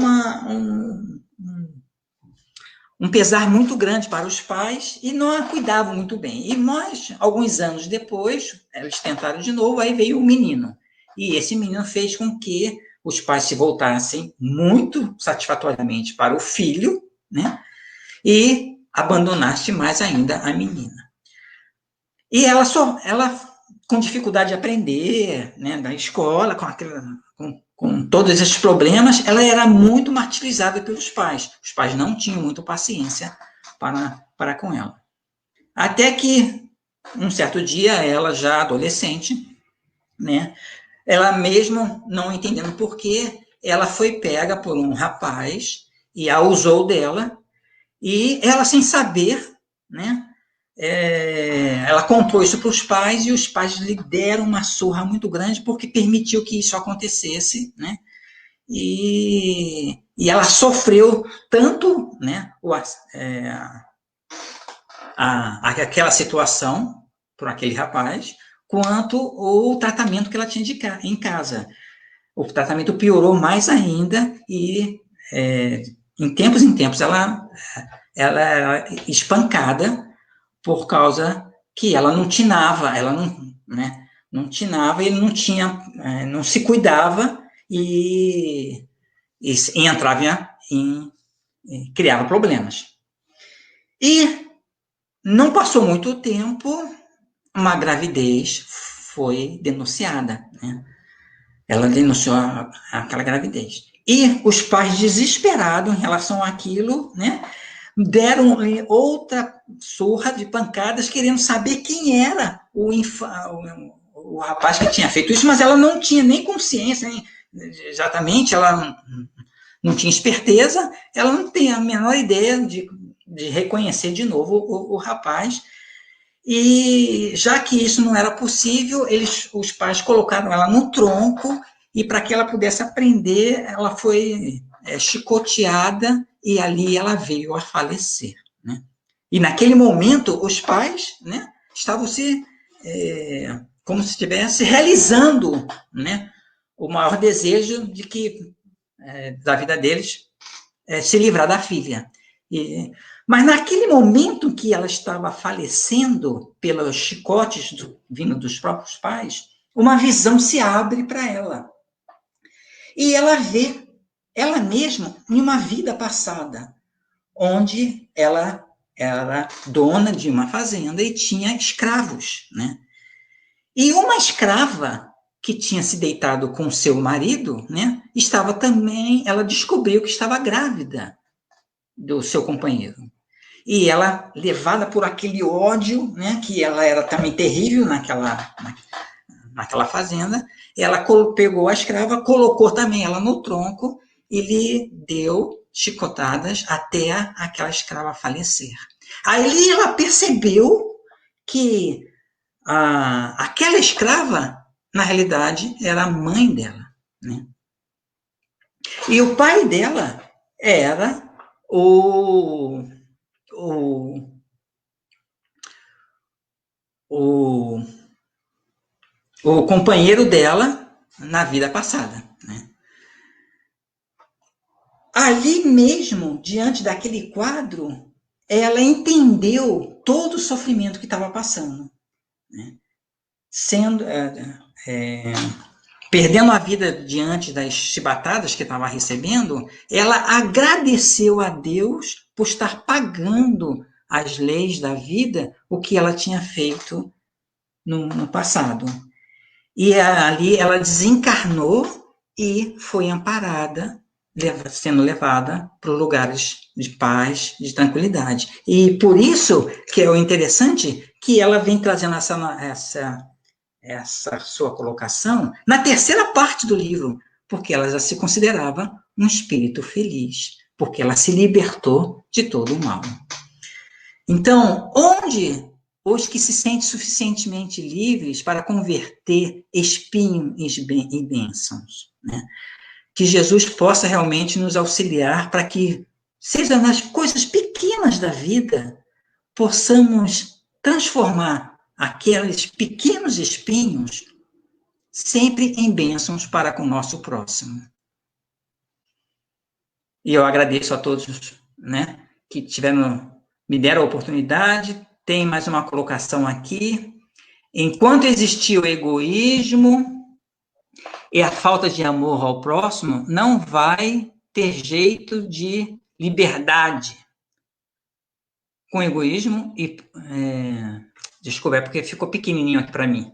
um pesar muito grande para os pais e não a cuidavam muito bem. E alguns anos depois, eles tentaram de novo, aí veio o menino. E esse menino fez com que os pais se voltassem muito satisfatoriamente para o filho, né? E abandonasse mais ainda a menina. E ela com dificuldade de aprender, né, da escola, com todos esses problemas, ela era muito martirizada pelos pais. Os pais não tinham muita paciência para com ela. Até que, um certo dia, ela já adolescente, né, ela mesmo não entendendo por quê, ela foi pega por um rapaz e a usou dela, e ela, sem saber, né, ela contou isso para os pais e os pais lhe deram uma surra muito grande porque permitiu que isso acontecesse, né? E ela sofreu tanto, né, aquela situação por aquele rapaz, quanto o tratamento que ela tinha em casa. O tratamento piorou mais ainda e em tempos ela era espancada por causa que ela não tinava, não tinava, ele não se cuidava e entrava criava problemas. E não passou muito tempo, uma gravidez foi denunciada, né? Ela denunciou aquela gravidez. E os pais, desesperados em relação àquilo, né, deram outra surra de pancadas, querendo saber quem era o rapaz que tinha feito isso, mas ela não tinha nem consciência, exatamente, ela não tinha esperteza, ela não tem a menor ideia de reconhecer de novo o rapaz. E já que isso não era possível, os pais colocaram ela no tronco e para que ela pudesse aprender, ela foi chicoteada e ali ela veio a falecer, né? E naquele momento, os pais, né, estavam como se estivesse realizando, né, o maior desejo da vida deles, se livrar da filha. Mas naquele momento que ela estava falecendo pelos chicotes vindo dos próprios pais, uma visão se abre para ela. E ela vê ela mesma em uma vida passada, onde ela era dona de uma fazenda e tinha escravos, né? E uma escrava que tinha se deitado com seu marido, né, ela descobriu que estava grávida do seu companheiro. e ela, levada por aquele ódio, né, que ela era também terrível naquela fazenda, ela pegou a escrava, colocou também ela no tronco e lhe deu chicotadas até aquela escrava falecer. Aí ela percebeu que aquela escrava, na realidade, era a mãe dela, né? E o pai dela era o, o, o, o companheiro dela na vida passada, né? Ali mesmo, diante daquele quadro, ela entendeu todo o sofrimento que estava passando, né? Sendo, perdendo a vida diante das chibatadas que estava recebendo, ela agradeceu a Deus por estar pagando as leis da vida o que ela tinha feito no passado. E ali ela desencarnou e foi amparada, sendo levada para lugares de paz, de tranquilidade. E por isso que é o interessante que ela vem trazendo essa sua colocação na terceira parte do livro, porque ela já se considerava um espírito feliz, porque ela se libertou de todo o mal. Então, onde os que se sentem suficientemente livres para converter espinho em bênçãos, né? Que Jesus possa realmente nos auxiliar para que, seja nas coisas pequenas da vida, possamos transformar aqueles pequenos espinhos sempre em bênçãos para com o nosso próximo. E eu agradeço a todos, né, que me deram a oportunidade. Tem mais uma colocação aqui. Enquanto existir o egoísmo e a falta de amor ao próximo, não vai ter jeito de liberdade. Com egoísmo e... desculpa, é porque ficou pequenininho aqui para mim.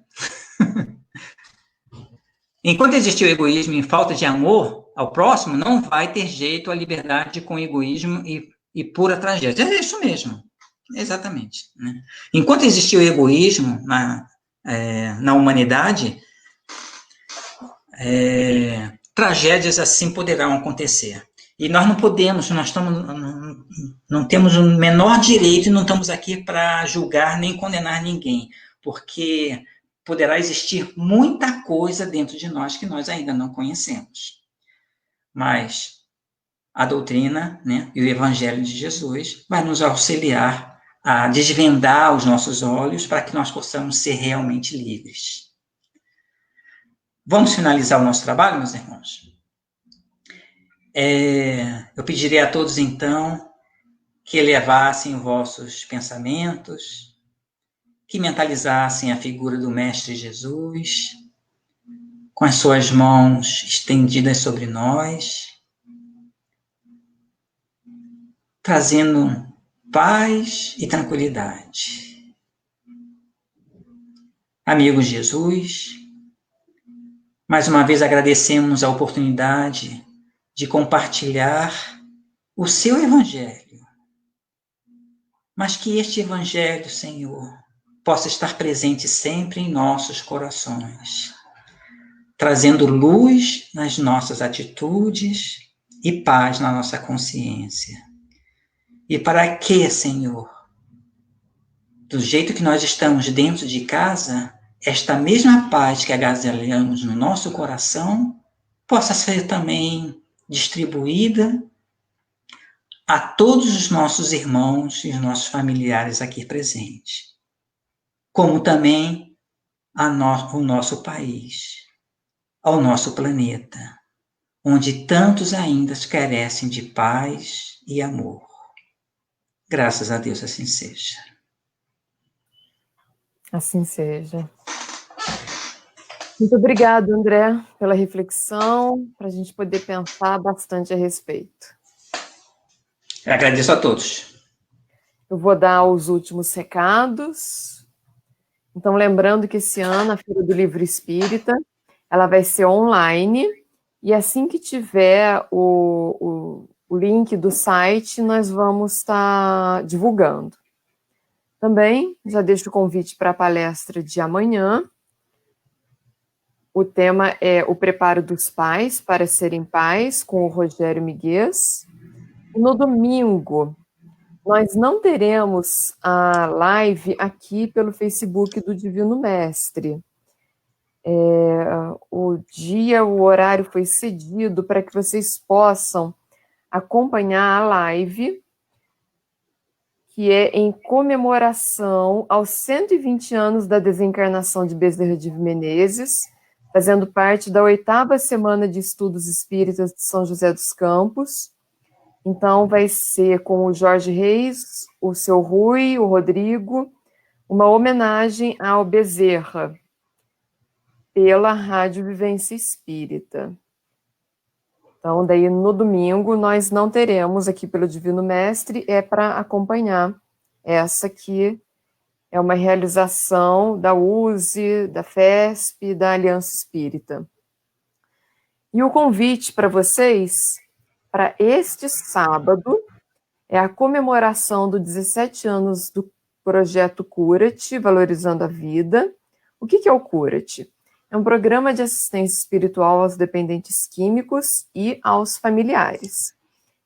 Enquanto existir o egoísmo e falta de amor ao próximo, não vai ter jeito a liberdade com egoísmo e pura tragédia. É isso mesmo, exatamente. Né? Enquanto existir o egoísmo na humanidade, tragédias assim poderão acontecer. E nós não podemos, não temos o menor direito e não estamos aqui para julgar nem condenar ninguém, porque poderá existir muita coisa dentro de nós que nós ainda não conhecemos. Mas a doutrina, né, e o Evangelho de Jesus vai nos auxiliar a desvendar os nossos olhos para que nós possamos ser realmente livres. Vamos finalizar o nosso trabalho, meus irmãos? Eu pedirei a todos, então, que elevassem vossos pensamentos, que mentalizassem a figura do Mestre Jesus, com as suas mãos estendidas sobre nós, trazendo paz e tranquilidade. Amigo Jesus, mais uma vez agradecemos a oportunidade de compartilhar o seu Evangelho, mas que este Evangelho, Senhor, possa estar presente sempre em nossos corações, trazendo luz nas nossas atitudes e paz na nossa consciência. E para que, Senhor, do jeito que nós estamos dentro de casa, esta mesma paz que agasalhamos no nosso coração possa ser também distribuída a todos os nossos irmãos e os nossos familiares aqui presentes, como também o nosso país, ao nosso planeta, onde tantos ainda carecem de paz e amor. Graças a Deus assim seja. Assim seja. Muito obrigada, André, pela reflexão, para a gente poder pensar bastante a respeito. Eu agradeço a todos. Eu vou dar os últimos recados. Então, lembrando que esse ano a Feira do Livro Espírita, ela vai ser online, e assim que tiver o o link do site nós vamos estar divulgando. Também já deixo o convite para a palestra de amanhã. O tema é o preparo dos pais para serem pais, com o Rogério Miguez. E no domingo, nós não teremos a live aqui pelo Facebook do Divino Mestre. O dia, o horário foi cedido para que vocês possam acompanhar a live, que é em comemoração aos 120 anos da desencarnação de Bezerra de Menezes, fazendo parte da 8ª Semana de Estudos Espíritas de São José dos Campos. Então, vai ser com o Jorge Reis, o seu Rui, o Rodrigo, uma homenagem ao Bezerra, pela Rádio Vivência Espírita. Então, daí no domingo, nós não teremos aqui pelo Divino Mestre, é para acompanhar. Essa aqui é uma realização da USE, da FESP, da Aliança Espírita. E o convite para vocês, para este sábado, é a comemoração dos 17 anos do projeto Cura-te, Valorizando a Vida. O que é o Cura-te? É um programa de assistência espiritual aos dependentes químicos e aos familiares.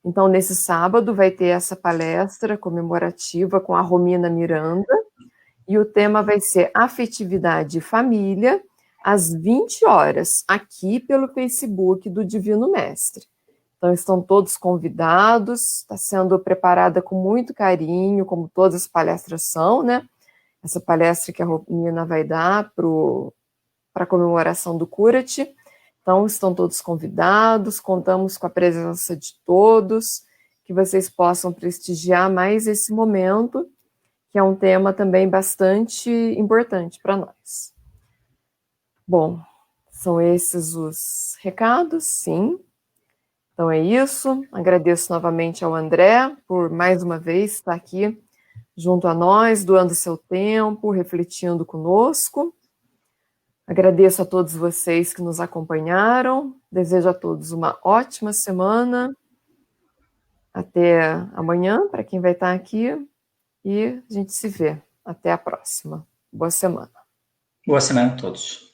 Então, nesse sábado, vai ter essa palestra comemorativa com a Romina Miranda, e o tema vai ser Afetividade e Família, às 20 horas, aqui pelo Facebook do Divino Mestre. Então, estão todos convidados, está sendo preparada com muito carinho, como todas as palestras são, né? Essa palestra que a Romina vai dar para a comemoração do Cura-te. Então, estão todos convidados, contamos com a presença de todos, que vocês possam prestigiar mais esse momento, que é um tema também bastante importante para nós. Bom, são esses os recados, sim. Então é isso, agradeço novamente ao André por mais uma vez estar aqui junto a nós, doando seu tempo, refletindo conosco. Agradeço a todos vocês que nos acompanharam, desejo a todos uma ótima semana, até amanhã, para quem vai estar aqui, e a gente se vê. Até a próxima. Boa semana. Boa semana a todos.